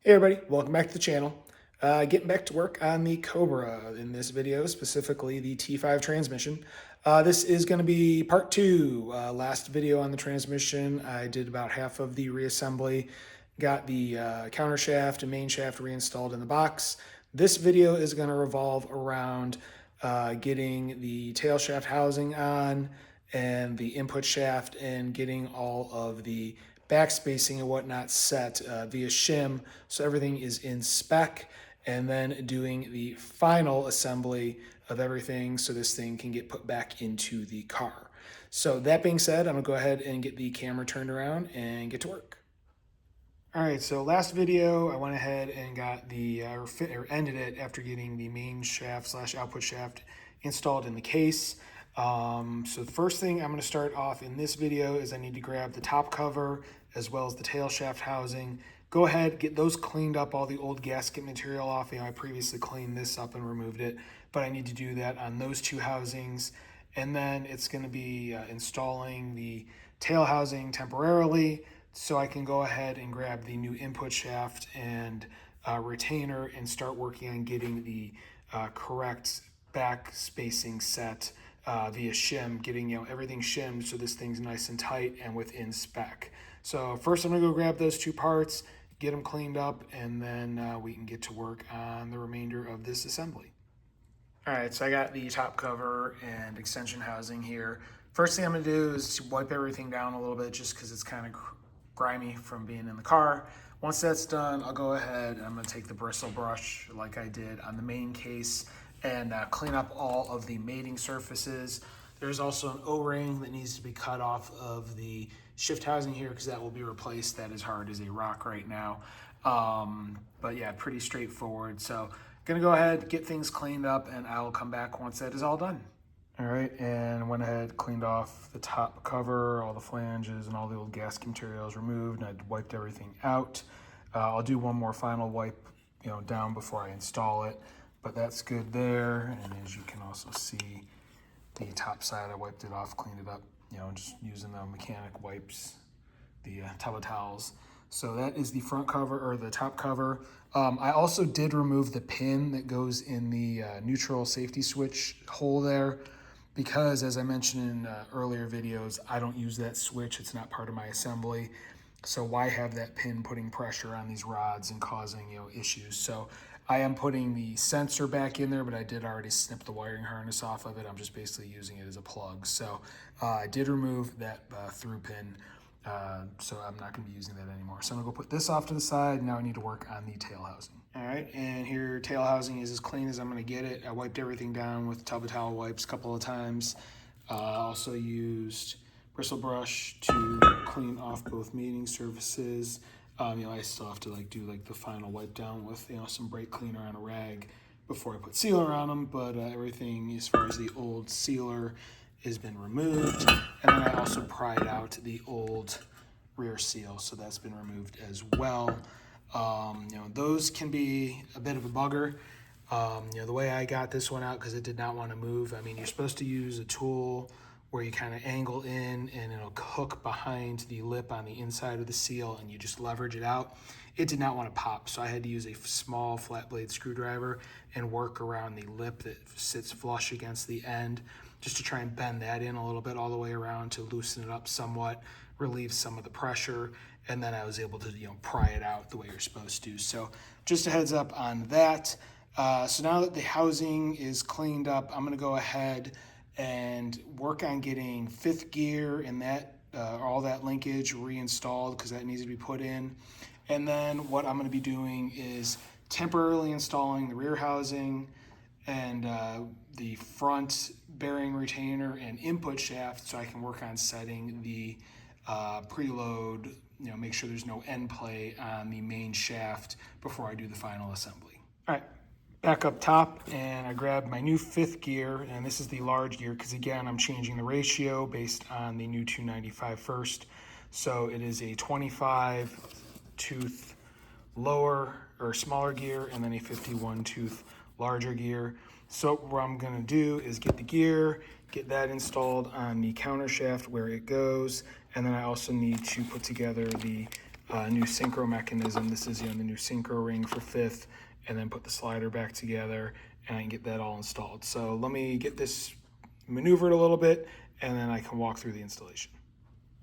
Hey everybody, welcome back to the channel. Getting back to work on the Cobra in this video, specifically the T5 transmission. This is going to be part two. Last video on the transmission, I did about half of the reassembly, got the counter shaft and main shaft reinstalled in the box. This video is going to revolve around getting the tail shaft housing on and the input shaft and getting all of the backspacing and whatnot set via shim, so everything is in spec, and then doing the final assembly of everything so this thing can get put back into the car. So that being said, I'm gonna go ahead and get the camera turned around and get to work. All right, so last video I went ahead and got the ended it after getting the main shaft slash output shaft installed in the case. So the first thing I'm going to start off in this video is I need to grab the top cover as well as the tail shaft housing. Go ahead, get those cleaned up, all the old gasket material off. I previously cleaned this up and removed it, but I need to do that on those two housings. And then it's going to be installing the tail housing temporarily, so I can go ahead and grab the new input shaft and retainer and start working on getting the correct back spacing set via shim, getting everything shimmed so this thing's nice and tight and within spec. So first I'm gonna go grab those two parts, get them cleaned up, and then we can get to work on the remainder of this assembly. All right, so I got the top cover and extension housing here. First thing I'm gonna do is wipe everything down a little bit just because it's kind of grimy from being in the car. Once that's done, I'll go ahead and I'm gonna take the bristle brush like I did on the main case and clean up all of the mating surfaces. There's also an O-ring that needs to be cut off of the shift housing here because that will be replaced. That is hard as a rock right now. But yeah, pretty straightforward. So gonna go ahead, get things cleaned up, and I'll come back once that is all done. All right, and went ahead, cleaned off the top cover, all the flanges and all the old gasket materials removed, and I wiped everything out. I'll do one more final wipe, down before I install it, but that's good there. And as you can also see, the top side, I wiped it off, cleaned it up, just using the mechanic wipes, the tub of towels. So that is the front cover, or the top cover. I also did remove the pin that goes in the neutral safety switch hole there, because as I mentioned in earlier videos, I don't use that switch. It's not part of my assembly. So why have that pin putting pressure on these rods and causing issues? So I am putting the sensor back in there, but I did already snip the wiring harness off of it. I'm just basically using it as a plug. So I did remove that through pin, so I'm not gonna be using that anymore. So I'm gonna go put this off to the side. Now I need to work on the tail housing. All right, and here tail housing is as clean as I'm gonna get it. I wiped everything down with tub of towel wipes a couple of times. Also used bristle brush to clean off both mating surfaces. I still have to do the final wipe down with some brake cleaner on a rag before I put sealer on them, but everything as far as the old sealer has been removed. And then I also pried out the old rear seal, so that's been removed as well. Those can be a bit of a bugger. The way I got this one out, because it did not want to move, you're supposed to use a tool where you kind of angle in and it'll hook behind the lip on the inside of the seal and you just leverage it out. It did not want to pop, so I had to use a small flat blade screwdriver and work around the lip that sits flush against the end, just to try and bend that in a little bit all the way around to loosen it up somewhat, relieve some of the pressure, and then I was able to pry it out the way you're supposed to. So just a heads up on that. So now that the housing is cleaned up, I'm gonna go ahead and work on getting fifth gear and that all that linkage reinstalled, because that needs to be put in. And then what I'm going to be doing is temporarily installing the rear housing and the front bearing retainer and input shaft, so I can work on setting the preload, make sure there's no end play on the main shaft before I do the final assembly. All right. Back up top, and I grabbed my new fifth gear, and this is the large gear because again I'm changing the ratio based on the new 295 first. So it is a 25 tooth lower or smaller gear and then a 51 tooth larger gear. So what I'm going to do is get the gear, get that installed on the counter shaft where it goes, and then I also need to put together the new synchro mechanism. This is the new synchro ring for 5th, and then put the slider back together, and I can get that all installed. So let me get this maneuvered a little bit, and then I can walk through the installation.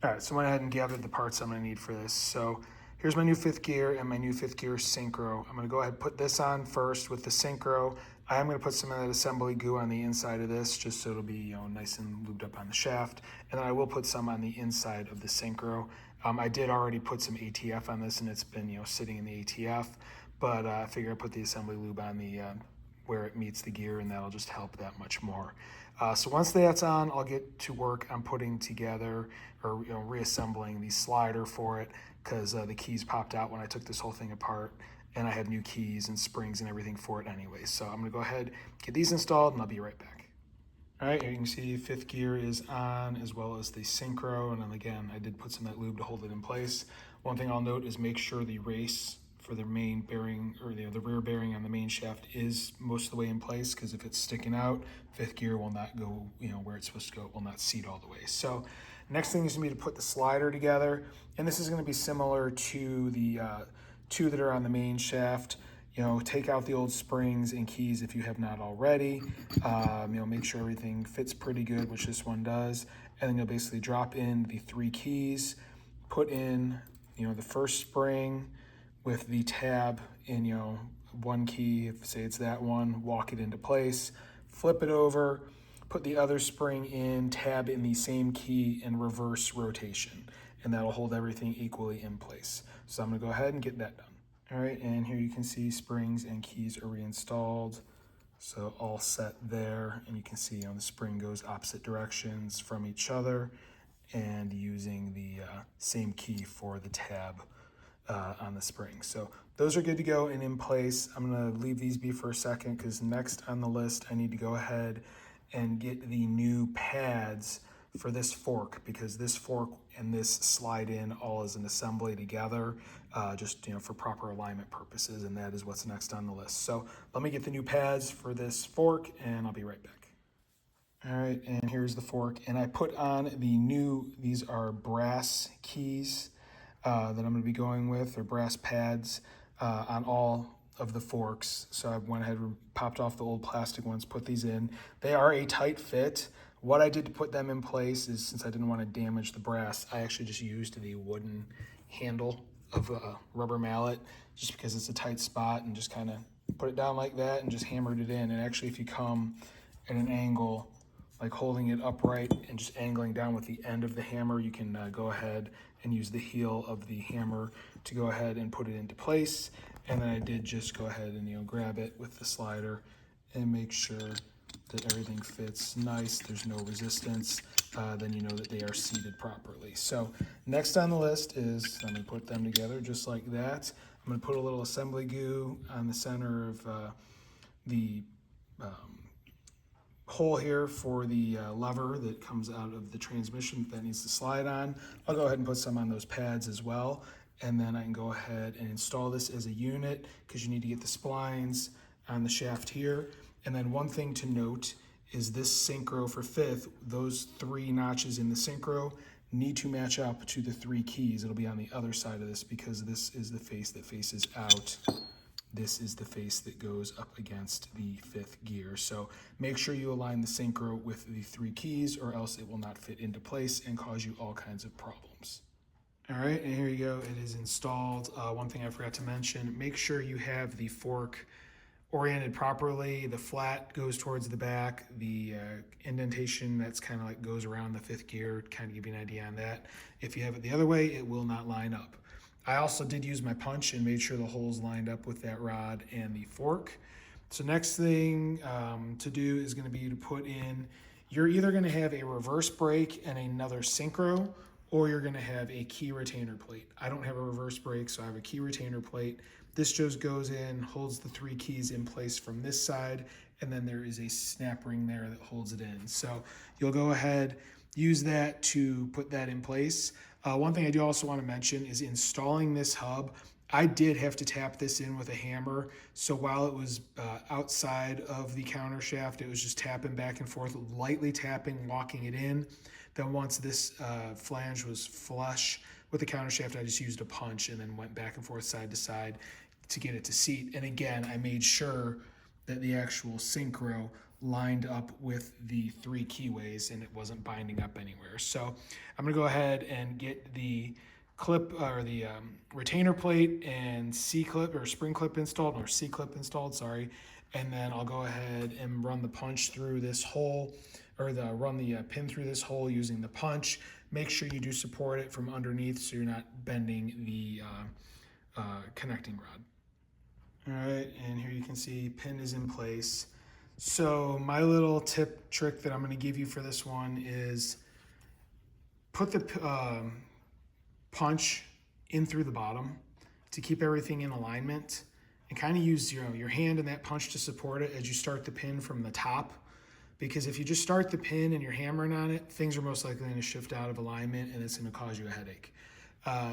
All right, so I went ahead and gathered the parts I'm gonna need for this. So here's my new 5th gear and my new 5th gear synchro. I'm gonna go ahead and put this on first with the synchro. I am gonna put some of that assembly goo on the inside of this just so it'll be nice and lubed up on the shaft. And then I will put some on the inside of the synchro. I did already put some ATF on this, and it's been sitting in the ATF, but I figure I put the assembly lube on the where it meets the gear, and that'll just help that much more. So once that's on, I'll get to work on putting together or reassembling the slider for it, because the keys popped out when I took this whole thing apart, and I had new keys and springs and everything for it anyway. So I'm gonna go ahead, get these installed, and I'll be right back. All right, here you can see 5th gear is on, as well as the synchro, and then again, I did put some of that lube to hold it in place. One thing I'll note is make sure the race for the main bearing, or the rear bearing on the main shaft, is most of the way in place, because if it's sticking out, 5th gear will not go where it's supposed to go. It will not seat all the way. So next thing is going to be to put the slider together, and this is going to be similar to the 2 that are on the main shaft. Take out the old springs and keys if you have not already. Make sure everything fits pretty good, which this one does, and then you'll basically drop in the 3 keys, put in the first spring with the tab in one key, if say it's that one, walk it into place, flip it over, put the other spring in, tab in the same key, in reverse rotation, and that'll hold everything equally in place. So I'm gonna go ahead and get that done. All right, and here you can see springs and keys are reinstalled. So all set there, and you can see the spring goes opposite directions from each other, and using the same key for the tab on the spring. So those are good to go and in place. I'm gonna leave these be for a second, because next on the list, I need to go ahead and get the new pads for this fork, because this fork and this slide in all as an assembly together, just for proper alignment purposes, and that is what's next on the list. So let me get the new pads for this fork, and I'll be right back. All right, and here's the fork, and I put on the new, these are brass keys that I'm going to be going with, or brass pads on all of the forks. So I went ahead and popped off the old plastic ones, put these in. They are a tight fit. What I did to put them in place is, since I didn't want to damage the brass, I actually just used the wooden handle of a rubber mallet, just because it's a tight spot, and just kind of put it down like that and just hammered it in. And actually, if you come at an angle, like holding it upright and just angling down with the end of the hammer, you can go ahead and use the heel of the hammer to go ahead and put it into place. And then I did just go ahead and grab it with the slider and make sure that everything fits nice, there's no resistance, then you know that they are seated properly. So next on the list is, I'm gonna put them together just like that. I'm gonna put a little assembly goo on the center of the hole here for the lever that comes out of the transmission that needs to slide on. I'll go ahead and put some on those pads as well, and then I can go ahead and install this as a unit, because you need to get the splines on the shaft here. And then one thing to note is this synchro for 5th, those 3 notches in the synchro need to match up to the 3 keys. It'll be on the other side of this, because this is the face that faces out. This is the face that goes up against the 5th gear. So make sure you align the synchro with the 3 keys, or else it will not fit into place and cause you all kinds of problems. All right, and here you go, it is installed. One thing I forgot to mention, make sure you have the fork oriented properly. The flat goes towards the back. The indentation that's kind of like goes around the 5th gear, kind of give you an idea on that. If you have it the other way, it will not line up. I also did use my punch and made sure the holes lined up with that rod and the fork. So next thing to do is going to be to put in, you're either going to have a reverse brake and another synchro, or you're going to have a key retainer plate. I don't have a reverse brake, so I have a key retainer plate. This just goes in, holds the 3 keys in place from this side, and then there is a snap ring there that holds it in. So you'll go ahead, use that to put that in place. One thing I do also want to mention is installing this hub. I did have to tap this in with a hammer. So while it was outside of the counter shaft, it was just tapping back and forth, lightly tapping, locking it in. Then once this flange was flush With the counter shaft, I just used a punch and then went back and forth side to side to get it to seat. And again, I made sure that the actual synchro lined up with the 3 keyways and it wasn't binding up anywhere. So I'm gonna go ahead and get the clip or the retainer plate and C-clip or spring clip installed, or C-clip installed, sorry. And then I'll go ahead and run the punch through this hole, or run the pin through this hole using the punch. Make sure you do support it from underneath so you're not bending the connecting rod. All right, and here you can see pin is in place. So my little tip trick that I'm going to give you for this one is put the punch in through the bottom to keep everything in alignment, and kind of use your hand and that punch to support it as you start the pin from the top. Because if you just start the pin and you're hammering on it, things are most likely going to shift out of alignment and it's going to cause you a headache.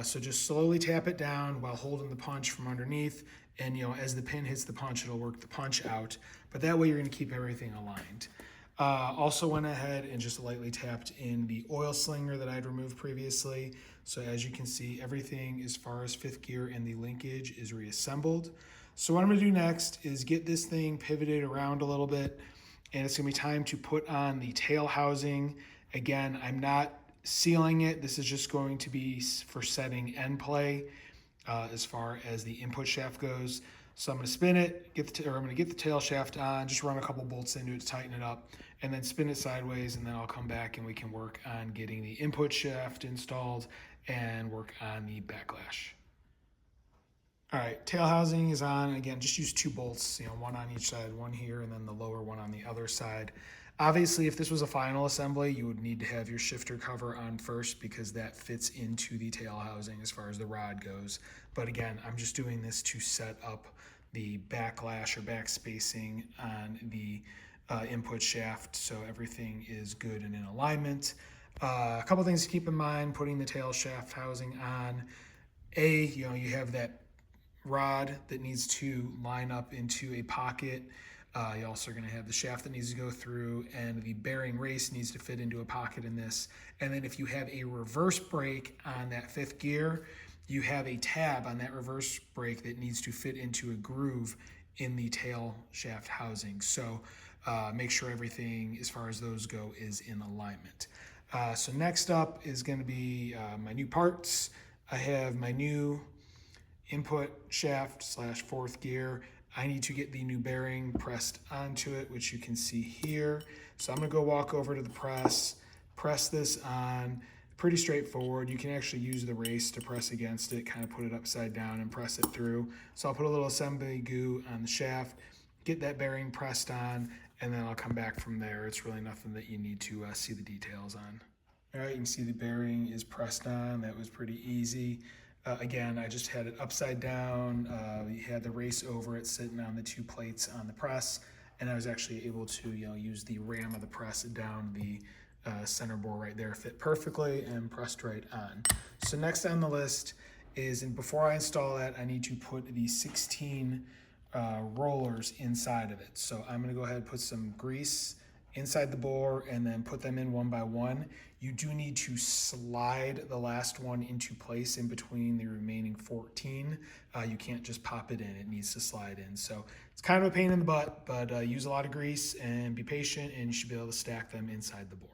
So just slowly tap it down while holding the punch from underneath, and as the pin hits the punch, it'll work the punch out. But that way you're going to keep everything aligned. Also went ahead and just lightly tapped in the oil slinger that I'd removed previously. So as you can see, everything as far as 5th gear and the linkage is reassembled. So what I'm going to do next is get this thing pivoted around a little bit, and it's going to be time to put on the tail housing. Again, I'm not sealing it. This is just going to be for setting end play as far as the input shaft goes. So I'm going to spin it, I'm going to get the tail shaft on, just run a couple bolts into it to tighten it up, and then spin it sideways, and then I'll come back and we can work on getting the input shaft installed and work on the backlash. All right, tail housing is on. Again, just use 2 bolts, one on each side, one here, and then the lower one on the other side. Obviously, if this was a final assembly, you would need to have your shifter cover on first because that fits into the tail housing as far as the rod goes. But again, I'm just doing this to set up the backlash or back spacing on the input shaft so everything is good and in alignment. A couple things to keep in mind putting the tail shaft housing on. You have that rod that needs to line up into a pocket. You also are going to have the shaft that needs to go through, and the bearing race needs to fit into a pocket in this. And then if you have a reverse brake on that 5th gear, you have a tab on that reverse brake that needs to fit into a groove in the tail shaft housing. So make sure everything as far as those go is in alignment. So next up is going to be my new parts. I have my new input shaft / 4th gear. I need to get the new bearing pressed onto it, which you can see here. So I'm gonna go walk over to the press this on. Pretty straightforward. You can actually use the race to press against it, kind of put it upside down and press it through. So I'll put a little assembly goo on the shaft, get that bearing pressed on, and then I'll come back from there. It's really nothing that you need to see the details on. All right, you can see the bearing is pressed on. That was pretty easy. Again, I just had it upside down. We had the race over it sitting on the 2 plates on the press, and I was actually able to use the ram of the press down the center bore right there, fit perfectly and pressed right on. So next on the list is, and before I install that, I need to put the 16 rollers inside of it. So I'm going to go ahead and put some grease inside the bore and then put them in one by one. You do need to slide the last one into place in between the remaining 14. You can't just pop it in, it needs to slide in. So it's kind of a pain in the butt, but use a lot of grease and be patient, and you should be able to stack them inside the bore.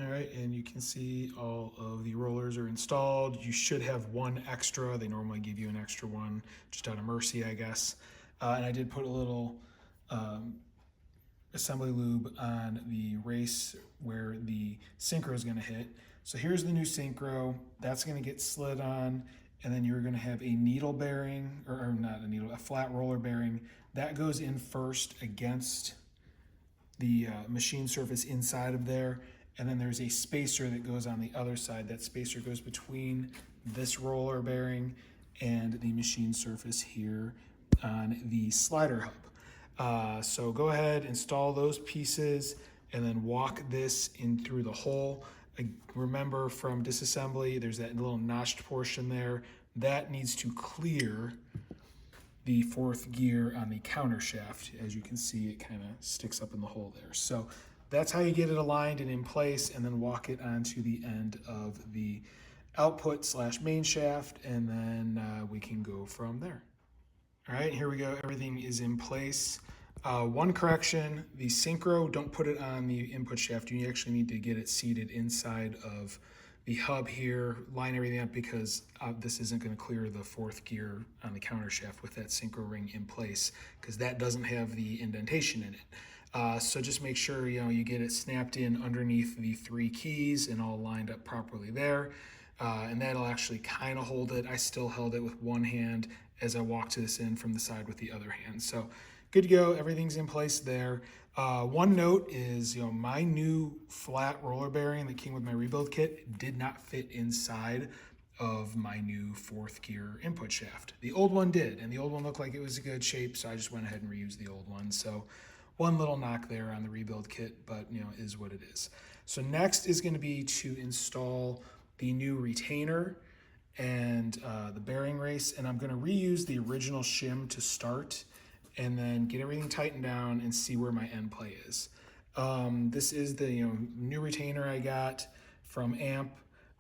All right, and you can see all of the rollers are installed. You should have one extra. They normally give you an extra one just out of mercy, I guess. And I did put a little assembly lube on the race where the synchro is going to hit. So here's the new synchro. That's going to get slid on, and then you're going to have a needle bearing, or not a needle, a flat roller bearing. That goes in first against the machine surface inside of there, and then there's a spacer that goes on the other side. That spacer goes between this roller bearing and the machine surface here on the slider hub. So go ahead, install those pieces, and then walk this in through the hole. Remember from disassembly, there's that little notched portion there. That needs to clear the 4th gear on the counter shaft. As you can see, it kind of sticks up in the hole there. So that's how you get it aligned and in place, and then walk it onto the end of the output / main shaft, and then we can go from there. All right, here we go. Everything is in place. One correction, the synchro, don't put it on the input shaft. You actually need to get it seated inside of the hub here, line everything up, because this isn't going to clear the 4th gear on the counter shaft with that synchro ring in place, because that doesn't have the indentation in it. So just make sure you get it snapped in underneath the 3 keys and all lined up properly there. And that'll actually kind of hold it. I still held it with one hand as I walked this in from the side with the other hand. So good to go. Everything's in place there. One note is, my new flat roller bearing that came with my rebuild kit did not fit inside of my new 4th gear input shaft. The old one did, and the old one looked like it was a good shape, so I just went ahead and reused the old one. So one little knock there on the rebuild kit, but is what it is. So next is going to be to install the new retainer and the bearing race, and I'm going to reuse the original shim to start and then get everything tightened down and see where my end play is. This is the new retainer I got from AMP.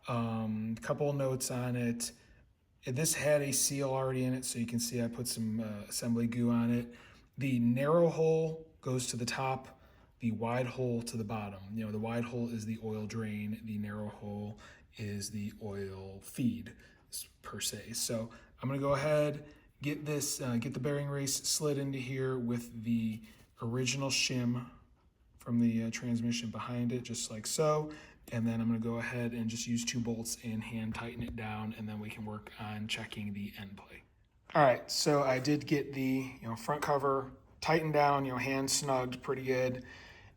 A couple of notes on it. This had a seal already in it, so you can see I put some assembly goo on it. The narrow hole goes to the top, the wide hole to the bottom. The wide hole is the oil drain, the narrow hole is the oil feed per se. So I'm gonna go ahead, get the bearing race slid into here with the original shim from the transmission behind it, just like so. And then I'm gonna go ahead and just use 2 bolts and hand tighten it down, and then we can work on checking the end play. All right, so I did get the front cover tightened down, hand snugged pretty good.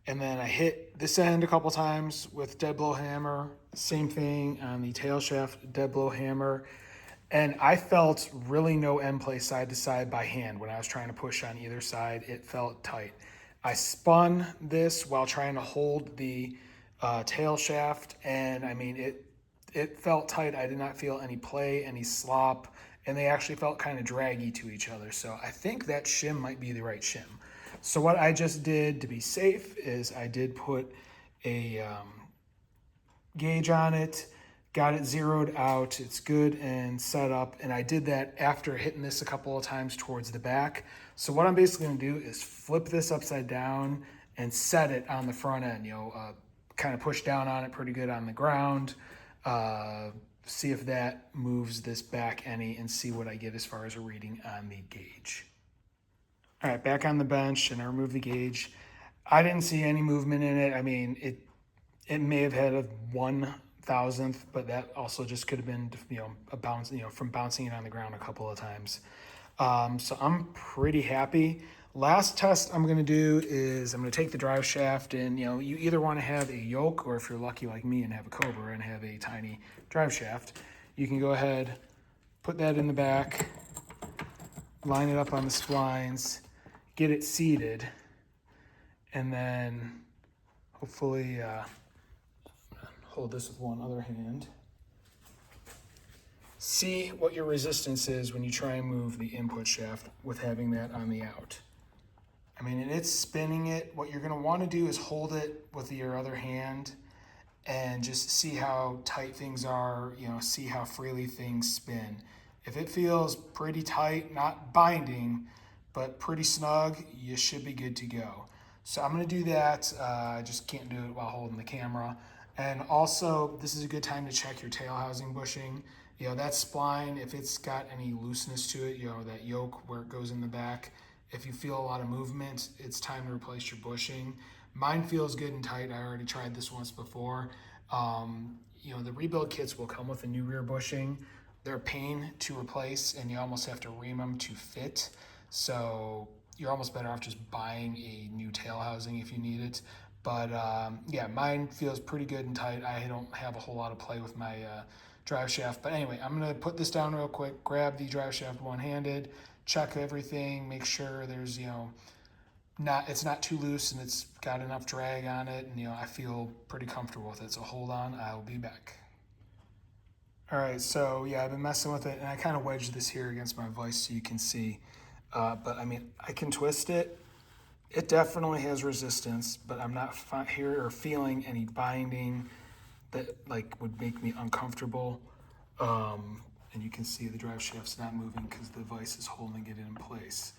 And then I hit this end a couple times with dead blow hammer. Same thing on the tail shaft, dead blow hammer. And I felt really no end play side to side by hand when I was trying to push on either side. It felt tight. I spun this while trying to hold the tail shaft, and I mean, it felt tight. I did not feel any play, any slop, and they actually felt kind of draggy to each other. So I think that shim might be the right shim. So what I just did to be safe is I did put a gauge on it, got it zeroed out, it's good and set up, and I did that after hitting this a couple of times towards the back. So what I'm basically gonna do is flip this upside down and set it on the front end, kind of push down on it pretty good on the ground, see if that moves this back any, and see what I get as far as a reading on the gauge. All right, back on the bench, and I removed the gauge. I didn't see any movement in it. I mean, it may have had a 1/1000th, but that also just could have been, a bounce, from bouncing it on the ground a couple of times. So I'm pretty happy. Last test I'm gonna do is I'm gonna take the drive shaft, and you either want to have a yoke, or if you're lucky like me and have a Cobra and have a tiny drive shaft, you can go ahead, put that in the back, line it up on the splines, get it seated, and then hopefully hold this with one other hand. See what your resistance is when you try and move the input shaft with having that on the out. I mean, it's spinning it. What you're gonna wanna do is hold it with your other hand and just see how tight things are, see how freely things spin. If it feels pretty tight, not binding, but pretty snug, you should be good to go. So I'm gonna do that. I just can't do it while holding the camera. And also, this is a good time to check your tail housing bushing. That spline, if it's got any looseness to it, that yoke where it goes in the back, if you feel a lot of movement, it's time to replace your bushing. Mine feels good and tight. I already tried this once before. The rebuild kits will come with a new rear bushing. They're a pain to replace, and you almost have to ream them to fit. So you're almost better off just buying a new tail housing if you need it. But yeah, mine feels pretty good and tight. I don't have a whole lot of play with my drive shaft. But anyway, I'm gonna put this down real quick, grab the drive shaft one-handed, check everything, make sure there's, it's not too loose and it's got enough drag on it, and I feel pretty comfortable with it. So hold on, I will be back. All right, so yeah, I've been messing with it, and I kind of wedged this here against my vise so you can see. But I mean, I can twist it. It definitely has resistance, but I'm not here or feeling any binding that would make me uncomfortable. And you can see the drive shaft's not moving because the vise is holding it in place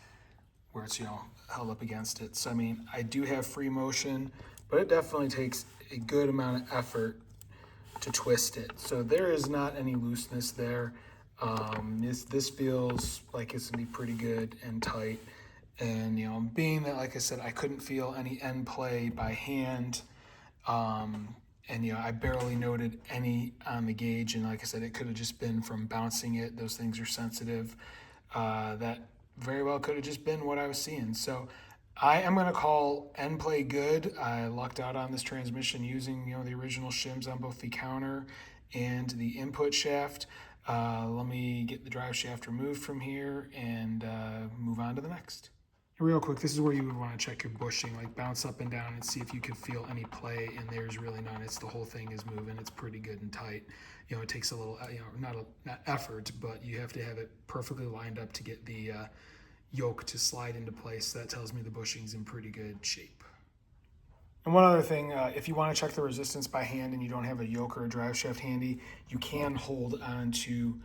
where it's, held up against it. So, I mean, I do have free motion, but it definitely takes a good amount of effort to twist it. So there is not any looseness there. This feels like it's gonna be pretty good and tight. And, being that, like I said, I couldn't feel any end play by hand, and I barely noted any on the gauge, and like I said, it could have just been from bouncing it. Those things are sensitive. That very well could have just been what I was seeing. So I am going to call end play good. I lucked out on this transmission using the original shims on both the counter and the input shaft. Let me get the drive shaft removed from here and move on to the next. Real quick, this is where you would want to check your bushing, like bounce up and down and see if you can feel any play, and there's really none. It's the whole thing is moving. It's pretty good and tight. It takes a little, not effort, but you have to have it perfectly lined up to get the yoke to slide into place. So that tells me the bushing's in pretty good shape. And one other thing, if you want to check the resistance by hand and you don't have a yoke or a drive shaft handy, you can hold on to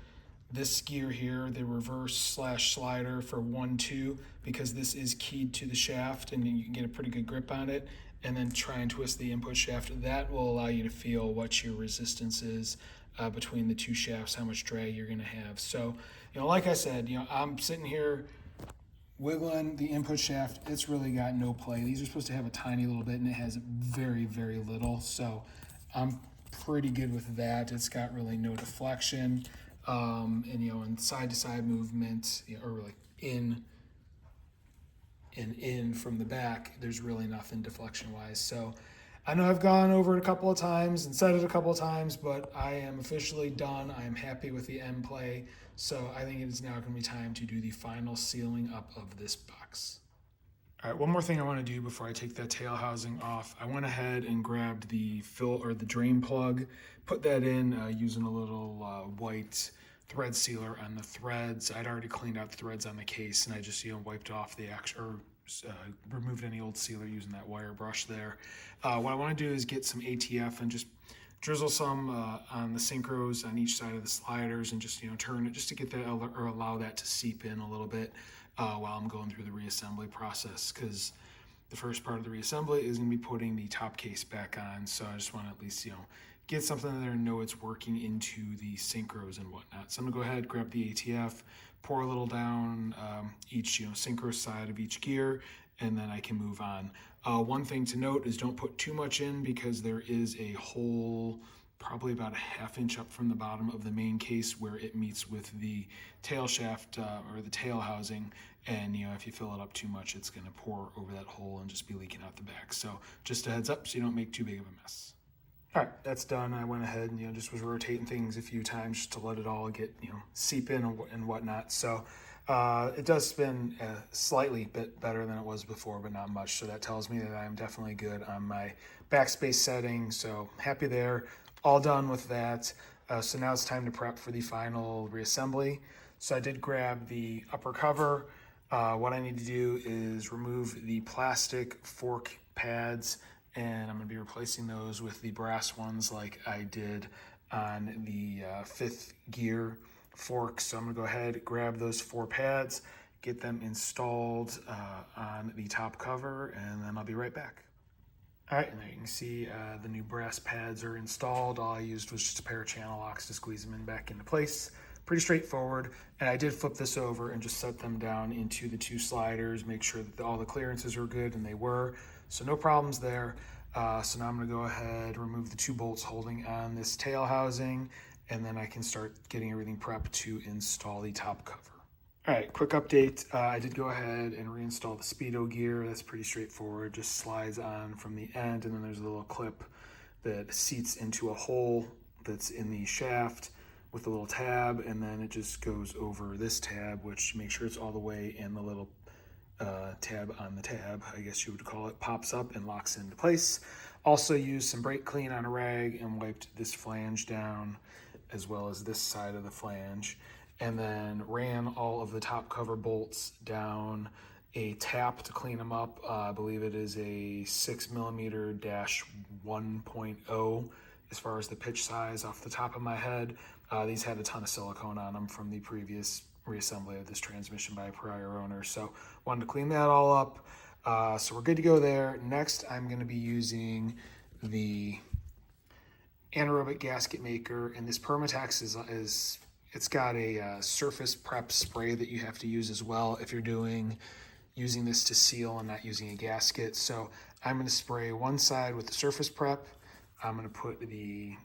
this gear here, the reverse/slider for 1-2, because this is keyed to the shaft and you can get a pretty good grip on it, and then try and twist the input shaft. That will allow you to feel what your resistance is between the two shafts, how much drag you're going to have. So, like I said, I'm sitting here wiggling the input shaft. It's really got no play. These are supposed to have a tiny little bit, and it has very, very little. So I'm pretty good with that. It's got really no deflection. And side to side movement, or like in and in from the back, there's really nothing deflection wise. So I know I've gone over it a couple of times and said it a couple of times, but I am officially done. I am happy with the end play. So I think it is now going to be time to do the final sealing up of this box. All right, one more thing I want to do before I take that tail housing off. I went ahead and grabbed the the drain plug, put that in using a little white thread sealer on the threads. I'd already cleaned out the threads on the case, and I just wiped off the removed any old sealer using that wire brush there. What I want to do is get some ATF and just drizzle some on the synchros on each side of the sliders, and just turn it just to get that or allow that to seep in a little bit while I'm going through the reassembly process, because the first part of the reassembly is going to be putting the top case back on. So I just want to at least get something in there and know it's working into the synchros and whatnot. So I'm gonna go ahead, grab the ATF, pour a little down each synchro side of each gear, and then I can move on. One thing to note is don't put too much in, because there is a hole probably about a ½ inch up from the bottom of the main case where it meets with the tail shaft or the tail housing, and if you fill it up too much, it's going to pour over that hole and just be leaking out the back. So just a heads up so you don't make too big of a mess. All right, that's done. I went ahead and just was rotating things a few times just to let it all get seep in and whatnot. So it does spin a slightly bit better than it was before, but not much. So that tells me that I'm definitely good on my backspace setting. So happy there. All done with that. So now it's time to prep for the final reassembly. So I did grab the upper cover. What I need to do is remove the plastic fork pads, and I'm going to be replacing those with the brass ones like I did on the 5th gear fork. So I'm going to go ahead, grab those 4 pads, get them installed on the top cover, and then I'll be right back. All right, and there you can see the new brass pads are installed. All I used was just a pair of channel locks to squeeze them in back into place. Pretty straightforward. And I did flip this over and just set them down into the 2 sliders, make sure that all the clearances were good, and they were. So no problems there. So now I'm going to go ahead, remove the 2 bolts holding on this tail housing, and then I can start getting everything prepped to install the top cover. All right, quick update. I did go ahead and reinstall the speedo gear. That's pretty straightforward. Just slides on from the end, and then there's a little clip that seats into a hole that's in the shaft with a little tab, and then it just goes over this tab, which makes sure it's all the way in the little tab on the tab, I guess you would call it, pops up and locks into place. Also used some brake clean on a rag and wiped this flange down, as well as this side of the flange, and then ran all of the top cover bolts down a tap to clean them up. I believe it is a 6mm-1.0 as far as the pitch size off the top of my head. These had a ton of silicone on them from the previous reassembly of this transmission by a prior owner. So wanted to clean that all up. So we're good to go there. Next, I'm going to be using the anaerobic gasket maker, and this Permatex is it's got a surface prep spray that you have to use as well if you're using this to seal and not using a gasket. So I'm going to spray one side with the surface prep. I'm going to put the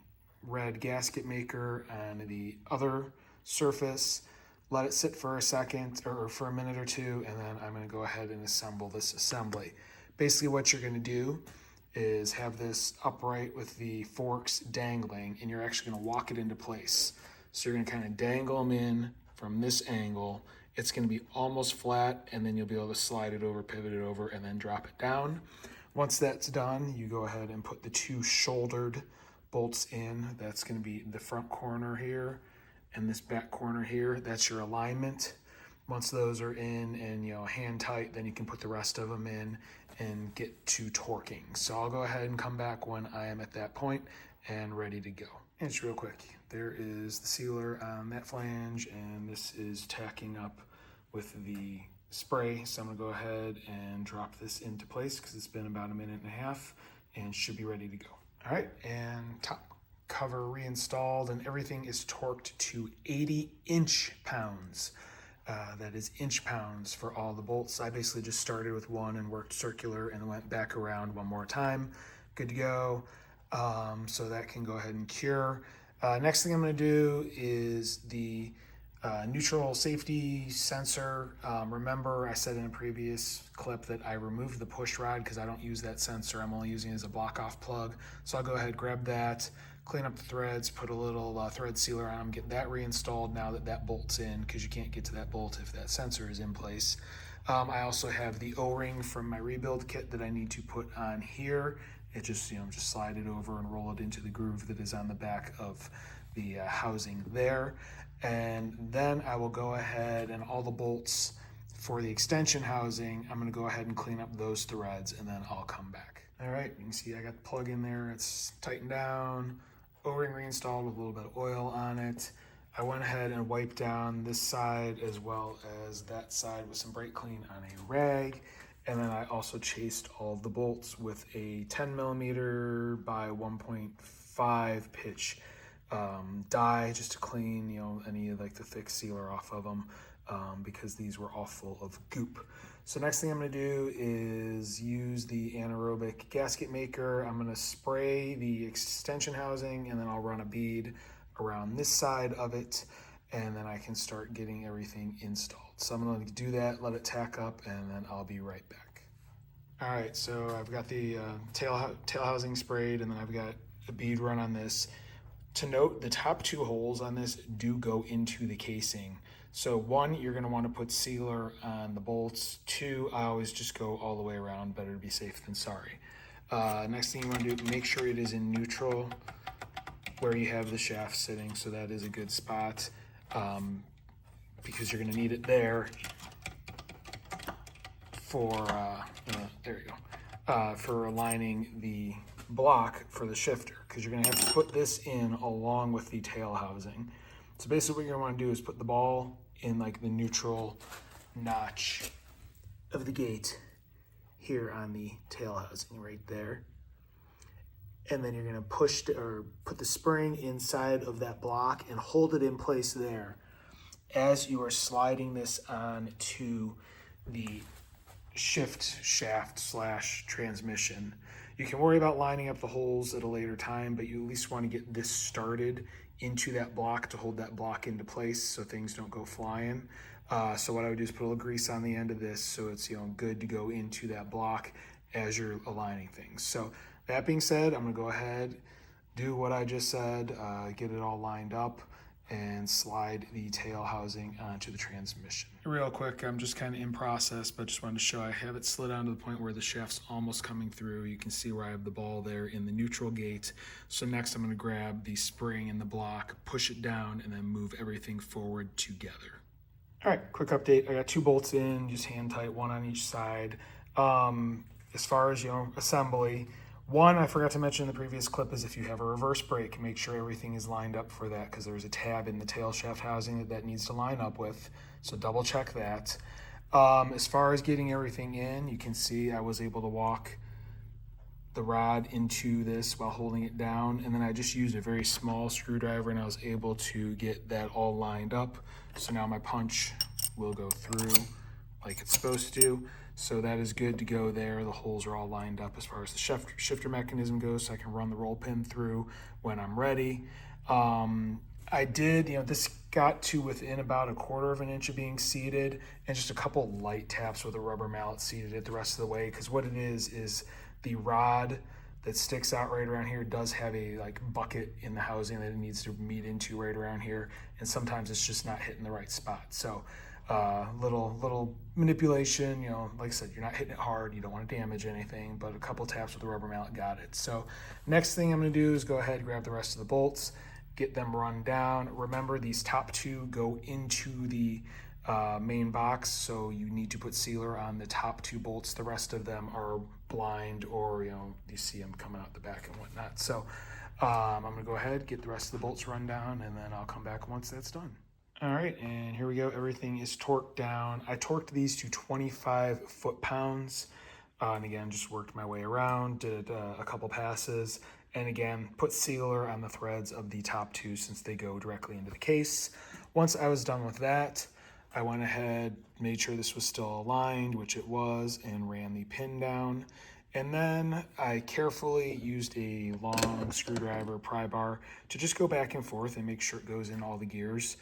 red gasket maker on the other surface, let it sit for a second or for a minute or two, and then I'm going to go ahead and assemble this assembly. Basically what you're going to do is have this upright with the forks dangling, and you're actually going to walk it into place. So you're going to kind of dangle them in from this angle. It's going to be almost flat, and then you'll be able to slide it over, pivot it over, and then drop it down. Once that's done, you go ahead and put the two shouldered bolts in. That's going to be the front corner here and this back corner here. That's your alignment. Once those are in and hand tight, then you can put the rest of them in and get to torquing. So I'll go ahead and come back when I am at that point and ready to go. And just real quick, there is the sealer on that flange, and this is tacking up with the spray. So I'm gonna go ahead and drop this into place because it's been about a minute and a half and should be ready to go. All right, and top cover reinstalled, and everything is torqued to 80 inch-pounds. That is inch-pounds for all the bolts. I basically just started with one and worked circular and went back around one more time. Good to go. So that can go ahead and cure. Next thing I'm going to do is the neutral safety sensor. Remember, I said in a previous clip that I removed the push rod because I don't use that sensor. I'm only using it as a block-off plug. So I'll go ahead, grab that, clean up the threads, put a little thread sealer on them, get that reinstalled now that that bolt's in, because you can't get to that bolt if that sensor is in place. I also have the O-ring from my rebuild kit that I need to put on here. It just, just slide it over and roll it into the groove that is on the back of the housing there. And then I will go ahead and all the bolts for the extension housing, I'm going to go ahead and clean up those threads, and then I'll come back. All right, you can see I got the plug in there. It's tightened down, O-ring reinstalled with a little bit of oil on it. I went ahead and wiped down this side as well as that side with some brake clean on a rag. And then I also chased all of the bolts with a 10mm by 1.5 pitch die, just to clean, any of like the thick sealer off of them, because these were all full of goop. So next thing I'm going to do is use the anaerobic gasket maker. I'm going to spray the extension housing, and then I'll run a bead around this side of it, and then I can start getting everything installed. So I'm going to do that, let it tack up, and then I'll be right back. All right, so I've got the tail housing sprayed, and then I've got a bead run on this. To note, the top two holes on this do go into the casing. So one, you're going to want to put sealer on the bolts. Two, I always just go all the way around. Better to be safe than sorry. Next thing you want to do, make sure it is in neutral where you have the shaft sitting. So that is a good spot, because you're going to need it there for, there you go, for aligning the block for the shifter, because you're going to have to put this in along with the tail housing. So basically what you're going to want to do is put the ball in like the neutral notch of the gate here on the tail housing right there. And then you're going to push or put the spring inside of that block and hold it in place there as you are sliding this on to the shift shaft / transmission. You can worry about lining up the holes at a later time, but you at least want to get this started into that block to hold that block into place so things don't go flying. So what I would do is put a little grease on the end of this so it's good to go into that block as you're aligning things. So that being said, I'm going to go ahead, do what I just said, get it all lined up, and slide the tail housing onto the transmission. Real quick, I'm just kind of in process, but just wanted to show I have it slid down to the point where the shaft's almost coming through. You can see where I have the ball there in the neutral gate. So next I'm going to grab the spring and the block, push it down, and then move everything forward together. All right, quick update. I got two bolts in, just hand tight, one on each side. As far as assembly, One, I forgot to mention in the previous clip, is if you have a reverse brake, make sure everything is lined up for that, because there's a tab in the tail shaft housing that needs to line up with. So double check that. As far as getting everything in, you can see I was able to walk the rod into this while holding it down, and then I just used a very small screwdriver and I was able to get that all lined up. So now my punch will go through like it's supposed to. So that is good to go there. The holes are all lined up as far as the shifter mechanism goes, so I can run the roll pin through when I'm ready. I did, this got to within about 1/4 of an inch of being seated, and just a couple light taps with a rubber mallet seated it the rest of the way, because what it is the rod that sticks out right around here does have a bucket in the housing that it needs to meet into right around here, and sometimes it's just not hitting the right spot. So little manipulation, like I said, you're not hitting it hard, you don't want to damage anything, but a couple taps with the rubber mallet got it. So next thing I'm going to do is go ahead and grab the rest of the bolts, get them run down. Remember, these top two go into the main box, so you need to put sealer on the top two bolts. The rest of them are blind, or you see them coming out the back and whatnot. So I'm going to go ahead, get the rest of the bolts run down, and then I'll come back once that's done. All right, and here we go. Everything is torqued down. I torqued these to 25 foot-pounds, and again, just worked my way around, did a couple passes, and again, put sealer on the threads of the top two since they go directly into the case. Once I was done with that, I went ahead, made sure this was still aligned, which it was, and ran the pin down. And then I carefully used a long screwdriver pry bar to just go back and forth and make sure it goes in all the gears.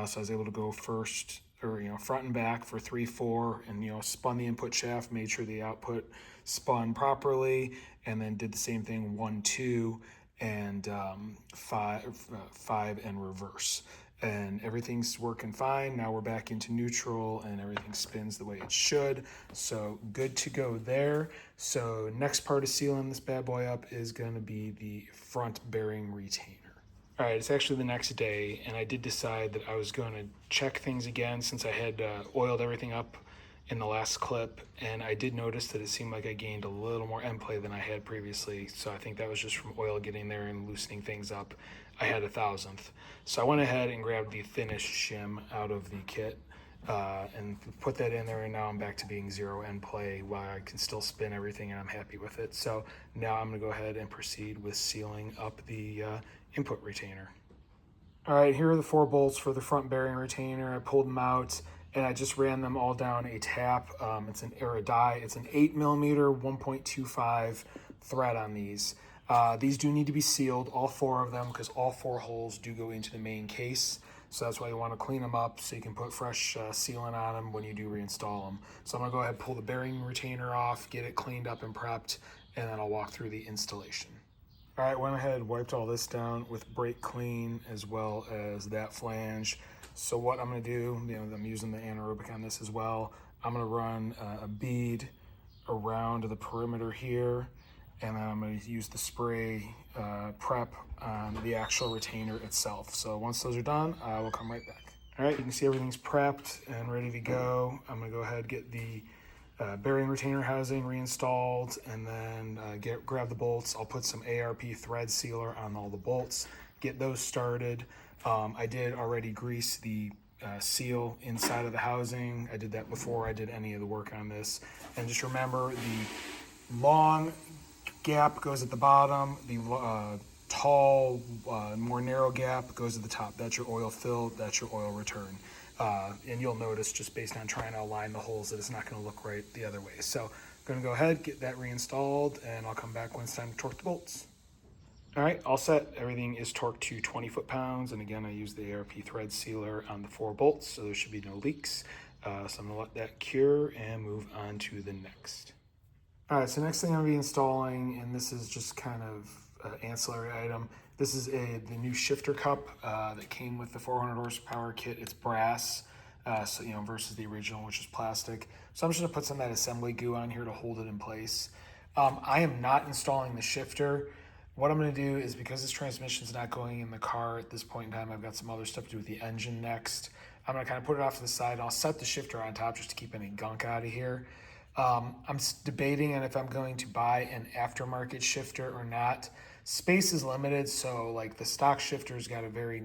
So I was able to go first, or front and back for 3, 4, and spun the input shaft, made sure the output spun properly, and then did the same thing 1, 2, and 5 and reverse. And everything's working fine. Now we're back into neutral and everything spins the way it should. So good to go there. So next part of sealing this bad boy up is going to be the front bearing retainer. All right, it's actually the next day, and I did decide that I was going to check things again since I had oiled everything up in the last clip, and I did notice that it seemed like I gained a little more end play than I had previously. So I think that was just from oil getting there and loosening things up. I had 1/1000th. So I went ahead and grabbed the thinnest shim out of the kit and put that in there, and now I'm back to being 0 end play while I can still spin everything, and I'm happy with it. So now I'm going to go ahead and proceed with sealing up the input retainer. All right, here are the 4 bolts for the front bearing retainer. I pulled them out and I just ran them all down a tap. It's an 8mm 1.25 thread on these. These do need to be sealed, all 4 of them, because all 4 holes do go into the main case. So that's why you want to clean them up so you can put fresh sealant on them when you do reinstall them. So I'm going to go ahead and pull the bearing retainer off, get it cleaned up and prepped, and then I'll walk through the installation. All right, went ahead and wiped all this down with brake clean as well as that flange. So what I'm going to do, I'm using the anaerobic on this as well. I'm going to run a bead around the perimeter here, and then I'm going to use the spray prep on the actual retainer itself. So once those are done, I will come right back. All right, you can see everything's prepped and ready to go. I'm going to go ahead and get the bearing retainer housing reinstalled, and then grab the bolts. I'll put some ARP thread sealer on all the bolts, get those started. I did already grease the seal inside of the housing. I did that before I did any of the work on this. And just remember, the long gap goes at the bottom, the tall, more narrow gap goes at the top. That's your oil fill, that's your oil return. And you'll notice just based on trying to align the holes that it's not going to look right the other way. So I'm going to go ahead, get that reinstalled, and I'll come back when it's time to torque the bolts. All right, all set. Everything is torqued to 20 foot-pounds, and again, I used the ARP thread sealer on the 4 bolts, so there should be no leaks. So I'm going to let that cure and move on to the next. All right, so next thing I'm going to be installing, and this is just kind of an ancillary item. This is the new shifter cup that came with the 400 horsepower kit. It's brass, versus the original, which is plastic. So I'm just gonna put some of that assembly goo on here to hold it in place. I am not installing the shifter. What I'm gonna do is, because this transmission's not going in the car at this point in time, I've got some other stuff to do with the engine next. I'm gonna kind of put it off to the side. I'll set the shifter on top just to keep any gunk out of here. I'm debating on if I'm going to buy an aftermarket shifter or not. Space is limited, so like the stock shifter's got a very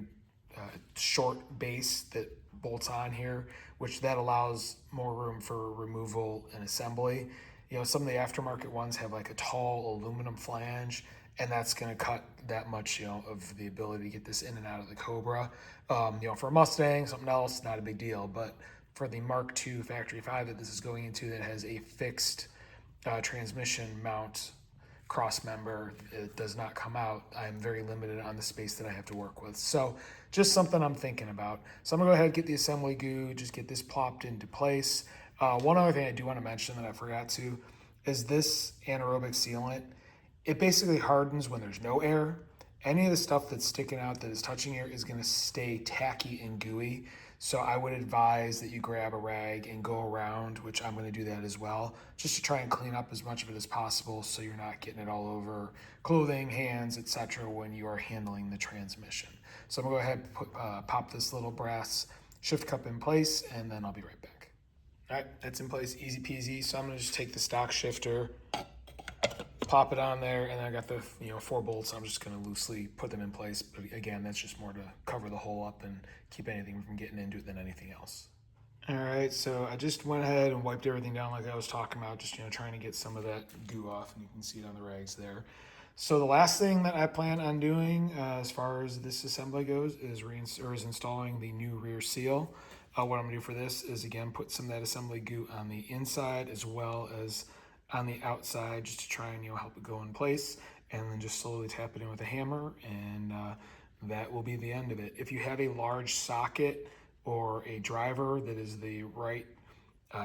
short base that bolts on here, which that allows more room for removal and assembly. You know, some of the aftermarket ones have like a tall aluminum flange, and that's going to cut that much, you know, of the ability to get this in and out of the Cobra. You know, for a Mustang, something else, not a big deal, but for the Mark II Factory 5 that this is going into, that has a fixed transmission mount cross member, it does not come out. I'm very limited on the space that I have to work with. So just something I'm thinking about. So I'm gonna go ahead and get the assembly goo, just get this plopped into place. One other thing I do want to mention that I forgot to is this anaerobic sealant. It basically hardens when there's no air. Any of the stuff that's sticking out that is touching air is going to stay tacky and gooey. So I would advise that you grab a rag and go around, which I'm going to do that as well, just to try and clean up as much of it as possible so you're not getting it all over clothing, hands, etc. when you are handling the transmission. So I'm going to go ahead and pop this little brass shift cup in place, and then I'll be right back. All right, that's in place, easy peasy. So I'm going to just take the stock shifter, pop it on there, and then I got the 4 bolts. I'm just going to loosely put them in place, but again, that's just more to cover the hole up and keep anything from getting into it than anything else. All right, so I just went ahead and wiped everything down like I was talking about, just trying to get some of that goo off, and you can see it on the rags there. So the last thing that I plan on doing as far as this assembly goes is installing the new rear seal. What I'm gonna do for this is, again, put some of that assembly goo on the inside as well as on the outside, just to try and help it go in place, and then just slowly tap it in with a hammer, and that will be the end of it. If you have a large socket or a driver that is the right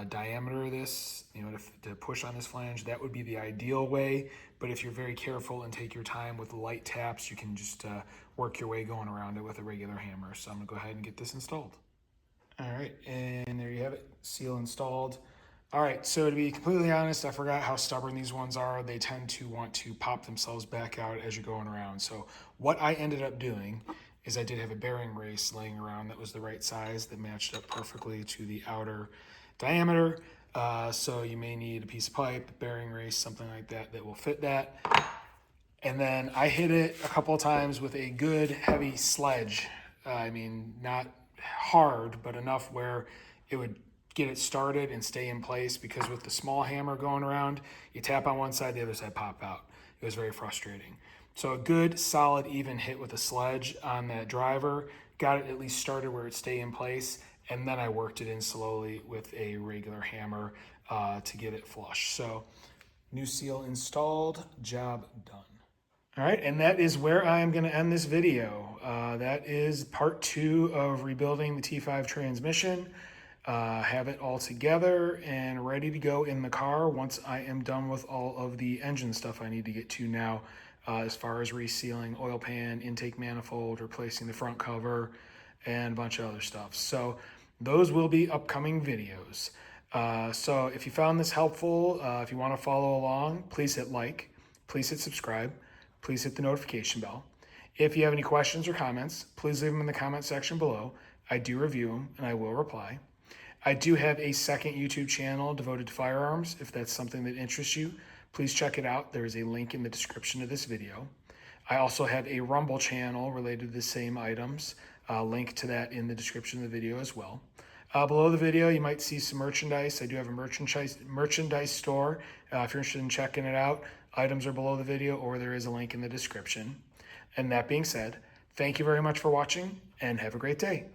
diameter of this, to push on this flange, that would be the ideal way. But if you're very careful and take your time with light taps, you can just work your way going around it with a regular hammer. So I'm gonna go ahead and get this installed. All right, and there you have it, seal installed. All right, so to be completely honest, I forgot how stubborn these ones are. They tend to want to pop themselves back out as you're going around. So what I ended up doing is I did have a bearing race laying around that was the right size, that matched up perfectly to the outer diameter. So you may need a piece of pipe, bearing race, something like that, that will fit that. And then I hit it a couple of times with a good heavy sledge. I mean, not hard, but enough where it would get it started and stay in place, because with the small hammer going around, you tap on one side, the other side pop out. It was very frustrating. So a good, solid, even hit with a sledge on that driver got it at least started where it stayed in place, and then I worked it in slowly with a regular hammer to get it flush. So new seal installed, job done. All right, and that is where I am going to end this video. That is part 2 of rebuilding the T5 transmission. Have it all together and ready to go in the car once I am done with all of the engine stuff I need to get to now, as far as resealing oil pan, intake manifold, replacing the front cover, and a bunch of other stuff. So those will be upcoming videos. So if you found this helpful, if you want to follow along, please hit like, please hit subscribe, please hit the notification bell. If you have any questions or comments, please leave them in the comment section below. I do review them and I will reply. I do have a second YouTube channel devoted to firearms. If that's something that interests you, please check it out. There is a link in the description of this video. I also have a Rumble channel related to the same items. Link to that in the description of the video as well. Below the video, you might see some merchandise. I do have a merchandise store. If you're interested in checking it out, items are below the video, or there is a link in the description. And that being said, thank you very much for watching, and have a great day.